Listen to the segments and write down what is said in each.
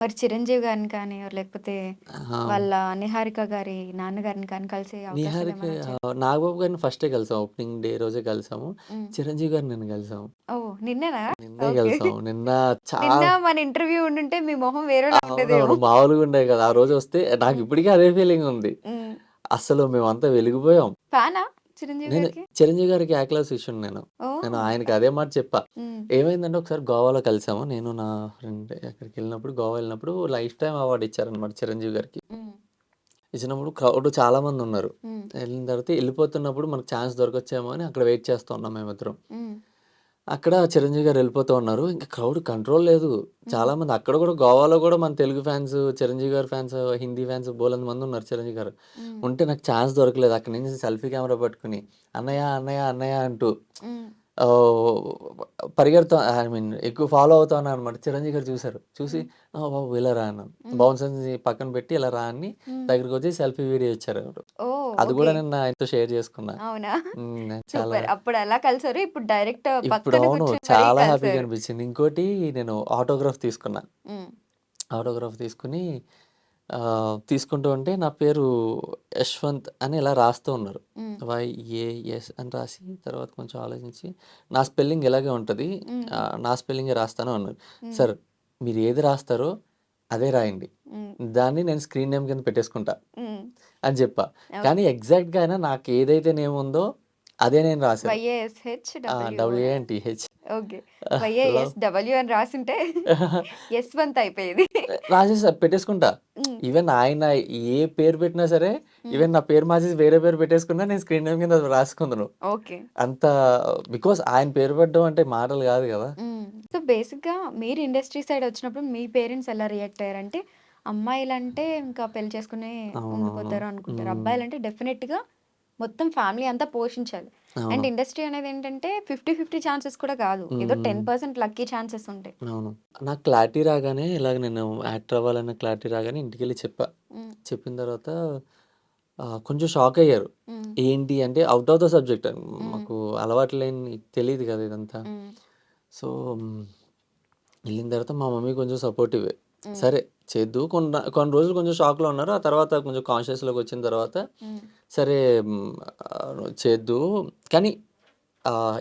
మరి చిరంజీవి గారిని కానీ, లేకపోతే ఆహా! వాళ్ళ నిహారిక గారి నాన్నగారిని కానీ కలిసే నిహారిక అవకాశాలేమైనా వచ్చాయా? నాగబాబు గారిని ఫస్టే కలిసాం. ఓపెనింగ్ డే రోజే కలిసాము. హ్మ్. చిరంజీవి గారిని నిన్న కలిసాము. ఓహ్! నిన్నేనా? నిన్నే ఓకే. కలిసాం. నిన్న నిన్న చాలా మన ఇంటర్వ్యూ ఉండుంటే మీ మొహం వేరేలా అవునవును. ఉండేదేమో. మామూలుగా ఉండేది కాదు. ఆ రోజొస్తే హ్మ్. నాకిప్పటికి అదే ఫీలింగ్ ఉంది. హ్మ్. అసలు మేమంతా వెలిగిపోయాం. ఫ్యానా చిరంజీవి నేను గారికి? చిరంజీవి గారికి ఏ క్లాస్ శిష్యుడిని నేను. నేను ఓహ్! ఆయనకి అదే మాట చెప్పా. హ్మ్. ఏమైందంటే ఒకసారి గోవాలో కలిసాము. నేను నా ఫ్రెండ్ ఎక్కడికెళ్ళినప్పుడు గోవా ఎళ్ళినప్పుడు లైఫ్ టైమ్ అవార్డ్ ఇచ్చారనమాట చిరంజీవి గారికి. హ్మ్. ఇచ్చినప్పుడు క్రౌడ్ చాలా మందున్నారు. హ్మ్. ఎళ్ళిన తర్వాత ఎళ్ళిపోతున్నప్పుడు మనకు ఛాన్స్ దొరకొచ్చేమో అని అక్కడ వెయిట్ చేస్తూ ఉన్నాం మేమిద్దరం. హ్మ్. అక్కడ చిరంజీవి గారు ఎళ్ళిపోతూ ఉన్నారు. ఇంక క్రౌడ్ కంట్రోల్ లేదు. హ్మ్. చాలామంది అక్కడ గూడా గోవాలో గూడా మన తెలుగు ఫ్యాన్స్, చిరంజీవి గారి ఫ్యాన్స్, హిందీ ఫ్యాన్స్ బోలెడు మందున్నారు చిరంజీవి గారు. హ్మ్. ఉంటే నాకు ఛాన్స్ దొరకలేదు. అక్కడి నుంచి సెల్ఫీ కెమెరా పట్టుకొని అన్నయ్య, అన్నయ్య, అన్నయ్య అంటూ హ్మ్. ఆహ్, పరిగెడుతా ఐ మీన్ ఎక్కువ ఫాలో అవుతా ఉన్నాననమాట. చిరంజీవి గారు చూసారు. చూసి హ్మ్. బాబు ఇలా రా అన్నారు. హ్మ్. బౌన్సర్స్‌ని పక్కన పెట్టి ఇలా రా అని హ్మ్. దగ్గరకొచ్చి సెల్ఫీ వీడియో ఇచ్చారు. ఓహ్! అది ఓకే. గూడా నిన్న ఆయనతో షేర్ చేసుకున్నా. అవునా? చాలా సూపర్. అప్పుడు అలా కలిసారు. ఇప్పుడు డైరెక్ట్ ఇప్పుడు పక్కన అవును. కూర్చొని మరీ చాలా హ్యాపీగా కలిసారు. అనిపించింది. ఇంకోటి నేను ఆటోగ్రాఫ్ తీసుకున్నా. హ్మ్. ఆటోగ్రాఫ్ తీసుకొని తీసుకుంటూ ఉంటే నా పేరు యశ్వంత్ అని ఇలా రాస్తూ ఉన్నారు. హ్మ్. వైఏఎస్ అని రాసి తర్వాత కొంచెం ఆలోచించి నా స్పెల్లింగ్ ఇలాగే ఉంటది. హ్మ్. నా స్పెల్లింగే రాస్తాను అన్నారు. హ్మ్. సార్ మీరు ఏది రాస్తారో అదే రాయండి. హ్మ్. దాన్ని నేను స్క్రీన్ నేమ్ కింద పెట్టేసుకుంటా హ్మ్. అని చెప్పా. కానీ ఓకే. ఎగ్జాక్ట్‌గా అయినా నాకు ఏదైతే నేమ్ ఉందో అదే నేను రాశాను. వైఏఎస్‌హెచ్‌డబ్ల్యూఓనా? డబ్ల్యూఏఎన్‌టీహెచ్. ఓకే. లవ్ వైఏఎస్‌డబ్ల్యూ అని రాసుంటే యశ్వంత్ అయిపోయేది. రాసేసా పెట్టేసుకుంటా. హ్మ్. ఈవెన్ ఆయన ఏ పేరు పెట్టినా సరే, హ్మ్. ఈవెన్ నా పేరు మార్చేసి వేరే పేరు పెట్టేసుకున్నా నేను స్క్రీన్ నేమ్ కింద అది రాసుకుందును. ఓకే. అంత బికాజ్ ఆయన పేరు పెట్టడం అంటే మాటలు గాదు గదా! హ్మ్. సో, బేసిక్‌గా మీరు ఇండస్ట్రీ సైడ్ వచ్చినప్పుడు మీ పేరెంట్స్ ఎలా రియాక్ట్ అయ్యారంటే, అమ్మాయిలంటే ఇంకా పెళ్లి చేసుకునే అవునవును. ఉండిపోతారు అనుకుంటారు. హ్మ్. అబ్బాయిలంటే డెఫినెట్‌గా మొత్తం ఫ్యామిలీ అంతా పోషించాలి. అవును. అండ్ ఇండస్ట్రీ అనేదేంటంటే 50, 50 ఛాన్సెస్ కూడా కాదు. ఏదో హ్మ్. 10% లక్కీ ఛాన్సెస్ ఉంటాయి. అవును. నాకు క్లారిటీ రాగానే ఇలాగ నేను యాక్టర్ అవ్వాలన్న క్లారిటీ రాగానే ఇంటికెళ్ళి చెప్పా. హ్మ్. చెప్పిన తర్వాత కొంచెం షాకయ్యారు. హ్మ్. ఏంటి అంటే ఔట్ ఆఫ్ ద సబ్జెక్ట్ హ్మ్. మాకు అలవాటు లేని తెలీదు గదా! ఇదంతా. హ్మ్. సో, ఎళ్ళిన తర్వాత మా మమ్మీ కొంచెం సపోర్టివే. హ్మ్. సరే చేద్దువు కొన్ని రోజులు కొంచెం షాక్‌లో ఉన్నారు. ఆ తర్వాత కొంచెం కాన్షియస్‌లోకొచ్చిన తర్వాత హ్మ్. సరే చేద్దువు కానీ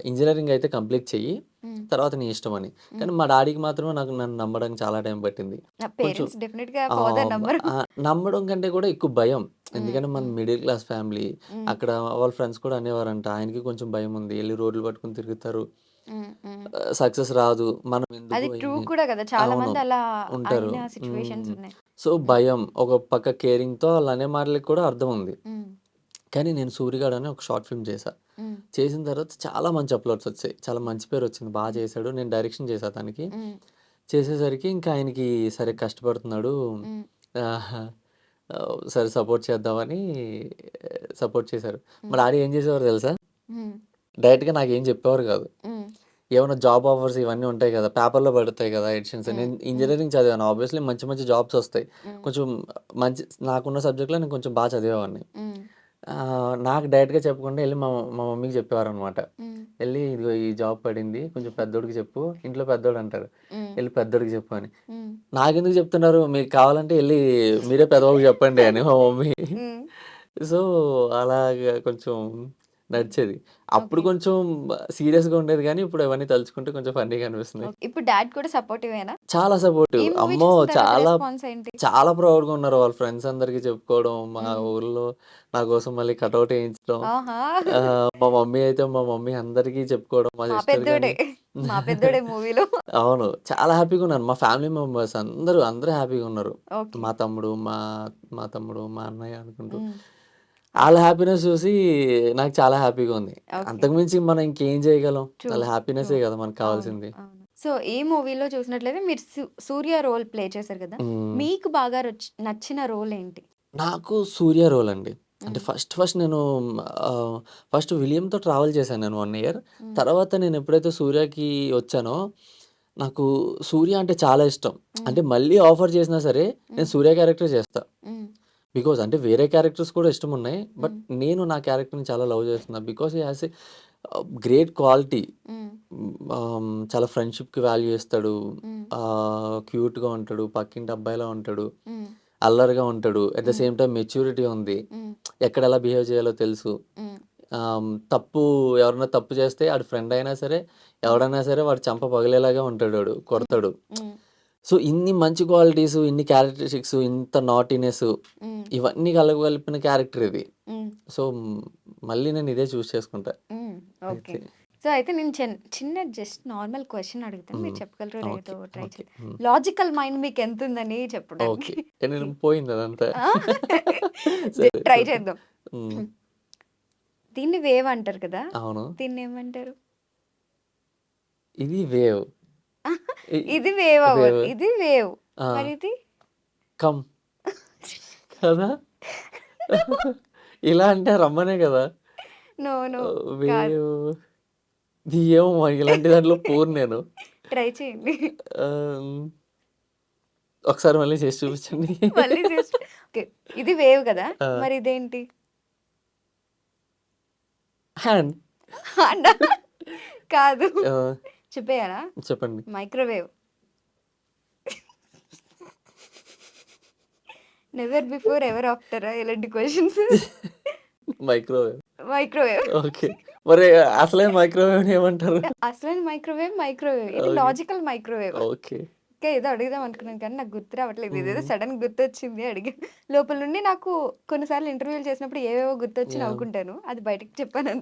ఇంజినీరింగ్ అయితే కంప్లీట్ చెయ్యి. హ్మ్. తర్వాత నీ ఇష్టమని. హ్మ్. కానీ మా డాడీకి మాత్రం నన్ను నమ్మడానికి చాలా టైం పట్టింది. కొంచెం పేరెంట్స్ డెఫినెట్‌గా ఫాదర్ నమ్మరు. నమ్మడం కంటే కూడా ఎక్కువ భయం. హ్మ్. ఎందుకంటే మన హ్మ్. Middle class family. హ్మ్. అక్కడ వాళ్ళ ఫ్రెండ్స్ కూడా అనేవారంట. ఆయనకి కొంచెం భయముంది. ఎళ్లి రోడ్లు పట్టుకొని తిరుగుతారు. హ్మ్. హ్మ్. సక్సెస్ రాదు. మనం ఎందుకు అది ట్రూ ఇన్ని కూడా కదా! చాలా అవును. మంది అలా ఉంటారు. అయిన సిట్యుయేషన్స్ హ్మ్. ఉన్నాయి. సో, హ్మ్. భయం. ఒక పక్క కేరింగ్‌తో ఆళ్ళనే మాటలకి కూడా అర్థం ఉంది. హ్మ్. కానీ నేను 'సూరిగాడు' అని ఒక షార్ట్ ఫిల్మ్ చేశా. హ్మ్. చేసిన తర్వాత చాలా మంచి అప్‌లోడ్స్ వచ్చాయి. చాలా మంచి పేరొచ్చింది. హ్మ్. చేశాడు. నేను డైరెక్షన్ చేశా దానికి. హ్మ్. చేసేసరికి ఇంకా ఆయనకి సరే కష్టపడుతున్నాడు. హ్మ్. ఆహ్, సరే సపోర్ట్ చేద్దామని సపోర్ట్ చేశారు. మా హ్మ్. డాడీ ఏం చేసేవారో తెలుసా? హ్మ్. డైరెక్ట్‌గా నాకేం చెప్పేవారు కాదు. హ్మ్. ఏమన్నా జాబ్ ఆఫర్స్ ఇవన్నీ ఉంటాయి గదా! పేపర్‌లో పడతాయి గదా! ఎడిషన్స్. హ్మ్. నేను హ్మ్. ఇంజినీరింగ్ చదివాను. ఆబ్వియస్‌లీ మంచి మంచి జాబ్స్ ఒస్తాయి. హ్మ్. కొంచెం మంచి నాకున్న సబ్జెక్ట్‌లో నేను కొంచెం చదివేవాడిని. హ్మ్. నాకు డైరెక్ట్‌గా చెప్పకుండా ఎళ్లి మా మమ్మీకి చెప్పేవారనమాట. హ్మ్. ఎళ్లి ఇదిగో ఈ జాబ్ పడింది. కొంచెం పెద్దోడికి చెప్పు. ఇంట్లో పెద్దోడంటారు. హ్మ్. ఎళ్లి పెద్దోడికి చెప్పు అని. హ్మ్. నాకెందుకు చెప్తున్నారు? మీకు కావాలంటే ఎళ్లి మీరే పెద్దబాబుకి చెప్పండి అని మా మమ్మీ. హ్మ్. సో, అలాగా కొంచెం హ్మ్. నడిచేది. అప్పుడు ఓకే. కొంచెం సీరియస్‌గా ఉండేది గానీ, ఇప్పుడు అవన్నీ తలుచుకుంటే కొంచెం ఫన్నీగా అనిపిస్తున్నాయి. ఓకే. ఇప్పుడు డ్యాడ్ కూడా సపోర్టివేనా? చాలా ఈ సపోర్టివ్. మూవీ అమ్మో! చూసిన తర్వాత చాలా, రెస్పాన్స్ ఏంటి? చాలా ప్రౌడ్‌గా ఉన్నారు. వాళ్ళ ఫ్రెండ్స్ అందరికి చెప్పుకోవడం, మా హ్మ్. ఊర్లో నా కోసం మళ్ళీ కటౌట్ ఏయించడం. ఆహా! మా మమ్మీ అందరికీ చెప్పుకోవడం, మా మా సిస్టర్ పెద్దోడే. గాని మా పెద్దోడే మూవీలో. అవును. చాలా హ్యాపీగా ఉన్నాను. మా ఫ్యామిలీ మెంబర్స్ అందరూ హ్యాపీగా ఉన్నారు. ఓకే. మా తమ్ముడు, మా తమ్ముడు, మా అన్నయ్య అనుకుంటూ. హ్మ్. ఆళ్ళ ఓకే. హ్యాపీనెస్ చూసి నాకు చాలా హ్యాపీగా ఉంది. ఓకే. అంతకు మించి మనం ఇంకేం చేయగలం? ట్రూ. ఆళ్ళ ట్రూ. హ్యాపీనెస్సే కదా! మనకు అవును. కావాల్సింది. అవును. సో, ఈ మూవీలో చూసినట్లయితే మీరు సూర్య రోల్ ప్లే చేశారు కదా! హ్మ్. మీకు బాగా నచ్చిన రోల్ ఏంటి? నాకు 'సూర్య' రోల్ అండి. అంటే హ్మ్. ఫస్ట్ నేను ఆహ్, ఫస్ట్ 'విలియంతో' ట్రావెల్ చేశాను నేను 1 ఇయర్. హ్మ్. తర్వాత నేను ఎప్పుడైతే 'సూర్యకి' వచ్చానో, నాకు 'సూర్య' అంటే చాలా ఇష్టం. హ్మ్. అంటే మళ్ళీ ఆఫర్ చేసినా సరే, నేను హ్మ్. 'సూర్య' క్యారెక్టరే చేస్తా. హ్మ్. బికాజ్ అంటే వేరే క్యారెక్టర్స్ కూడా ఇష్టమున్నాయి. బట్ హ్మ్. నేను నా క్యారెక్టర్‌ని చాలా లవ్ చేస్తున్నా. Because he has a great quality. హ్మ్. చాలా ఫ్రెండ్‌షిప్‌కి వాల్యూ ఇస్తాడు. హ్మ్. క్యూట్‌గా ఉంటాడు. పక్కింటి అబ్బాయిలా ఉంటాడు. హ్మ్. అల్లరిగా ఉంటాడు. అట్ ద హ్మ్. సేమ్ టైమ్ మెచ్యూరిటీ ఉంది. హ్మ్. ఎక్కడ ఎలా బిహేవ్ చేయాలో తెలుసు. హ్మ్. తప్పు ఎవరైనా తప్పు చేస్తే ఆడు ఫ్రెండ్ అయినా సరే, హ్మ్. ఎవడైనా సరే వాడి చెంప పగిలేలాగా ఉంటాడు ఆడు. హ్మ్. కొడతాడు. హ్మ్. సో, ఇన్ని మంచి క్వాలిటీస్, ఇన్ని క్యారెక్టరిస్టిక్స్, ఇంత నాటీనెస్ హ్మ్. ఇవన్నీ కలగలిపిన క్యారెక్టర్ ఇది. హ్మ్. సో, మళ్ళీ నేను ఇదే చూజ్ చేసుకుంటా. హ్మ్. ఓకే. అయితే సో, అయితే నేను చిన్న జస్ట్ నార్మల్ క్వెషన్ అడుగుతాను. మీరు హ్మ్. చెప్పగలరో ఓకే. లేదో ట్రై ఓకే. చేయండి. హ్మ్. లాజికల్ మైండ్ మీకెంతుందని చెప్పడానికి. ఓకే. నేను పోయింది అదంతా. ఆ! సరే ట్రై చెప్పండి. చేద్దాం. హ్మ్. దీన్ని వేవ్ అంటారు కదా! అవును. దీన్నేమంటారు? ఇది వేవ్. ఇ ఇది వేవ్ అవ్వదు. వేవ్. ఇది వేవ్. ఆ! మరిది? కమ్ కదా! ఇలా అంటే రమ్మనే కదా! నో. నో. కాదు. వేవ్ ఇది ఏమో మరి ఇలాంటి దాంట్లో పోను నేను. ట్రై చేయండి. ఆహ్, ఒకసారి మళ్ళీ చేసి చూపించండి. మళ్ళీ జస్ట్ ఓకే. ఇది వేవ్ కదా! ఆ! మరి ఇదేంటి? హ్యాండ్. అండా? కాదు. ఆ! చెప్పేయాలా? చెప్పండి. మైక్రోవేవ్. నెవర్ బిఫోర్ ఎవర్ ఆఫ్టరా ఇలాంటి క్వెషన్స్? మైక్రోవేవ్. మైక్రోవేవ్. ఓకే. మరి అసలైన మైక్రోవేవ్‌ని ఏమంటారు? అసలైన మైక్రోవేవ్. ఇది ఓకే. Logical microwave. ఓకే. ఇంకా ఏదో అడుగుదాం అనుకున్నాను కానీ నాకు గుర్తు రావట్లేదు. ఇదేదో హ్మ్. సడెన్‌గా గుర్తొచ్చింది అడిగా. లోపల నుండి నాకు కొన్ని సార్లు ఇంటర్వ్యూలు చేసినప్పుడు ఏవేవో గుర్తొచ్చి యాహ్! నవ్వుకుంటాను. అది బయటకి చెప్పాను